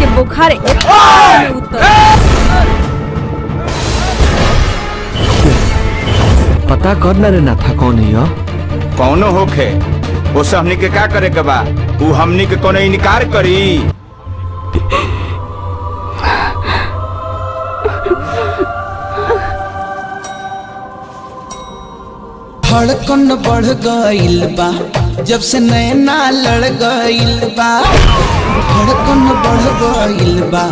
के बुखार में उतर। पता करना रे ना था कौन है? कौनो होखे वो हमनी के का करे के बा? वो हमनी के कोनो इनकार करी? धड़कन बढ़ गइल बा जब से नैना लड़ गइल बा। धड़कन बढ़ गइल बा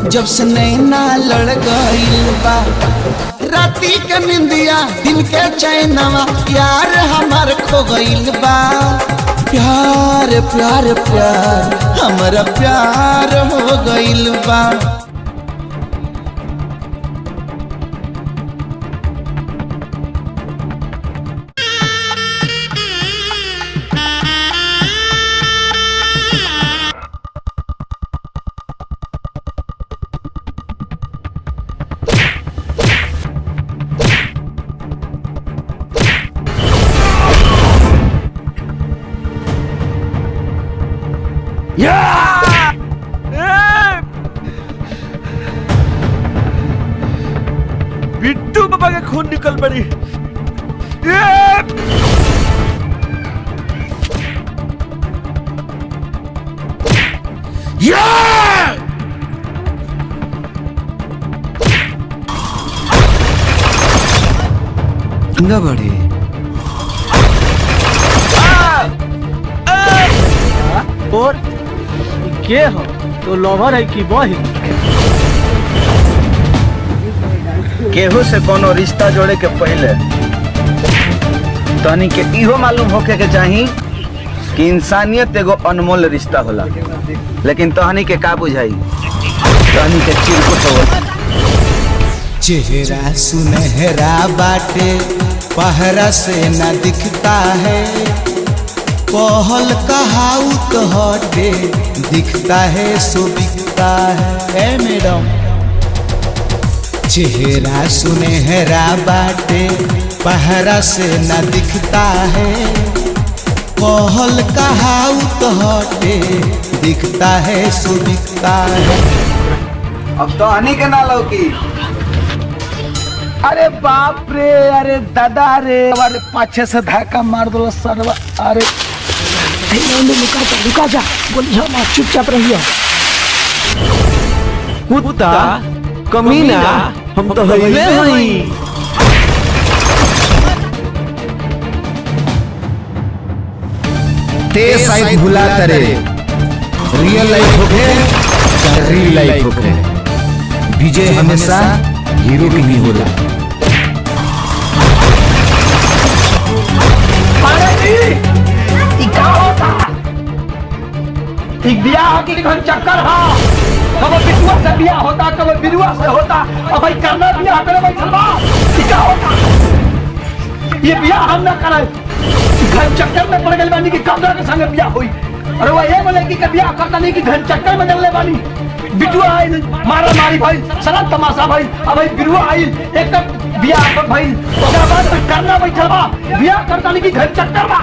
जब से नैना लड़ गइल बा। राती के निंदिया दिन के चैनवा प्यार हमार खो गइल बा। प्यार प्यार प्यार हमारा प्यार हो गइल बा। बिट्टू बाबा के खून निकल पड़ी। बड़ी और के हो तो लवर है कि बहिन? केहू से कोनो रिश्ता जोड़े के पहले तहनी के इहो मालूम होके के चाही कि इंसानियत एगो अनमोल रिश्ता होला। लेकिन तहनी के का बुझाई? तहनी के चिरकुट हो। चेहरा सुनहरा बाटे पहरा से न दिखता है। कहल कहाउत हटे दिखता है सो बिकता है। मैडम चेहरा सुनहरा बाटे पहरा से न दिखता है। कहल कहाउत हटे दिखता है सो बिकता है। अब तहनी के ना लौकी। अरे बाप रे, अरे दादा रे, अरे पाछे से धक्का मार दो सरवा। अरे लुका जा बोली हम चुपचाप रहिए। कुत्ता कमीना हम तो हईले हई। ते शायद भुला करे रियल लाइफ होके चाहे रियल लाइफ होके विजय हमेशा हीरो की नहीं होला। ब्याह के घर चक्कर हा कब बिटुआ से ब्याह होता कब बिरुआ से होता। अब भाई करना ब्याह करे भाई चलवा क्या होता? ये ब्याह हम ना करे घर चक्कर में पड़ गए बानी कि कमरा के संग ब्याह हुई। अरे वो ये बोले कि ब्याह करता नहीं कि घर चक्कर में डलने बानी। बिटुआ आई मारा मारी भाई सारा तमाशा भाई। अब भाई बिरुआ आई एकदम ब्याह पर भाई ओकरा बाद करना भाई चलवा ब्याह करता नहीं कि घर चक्कर बा।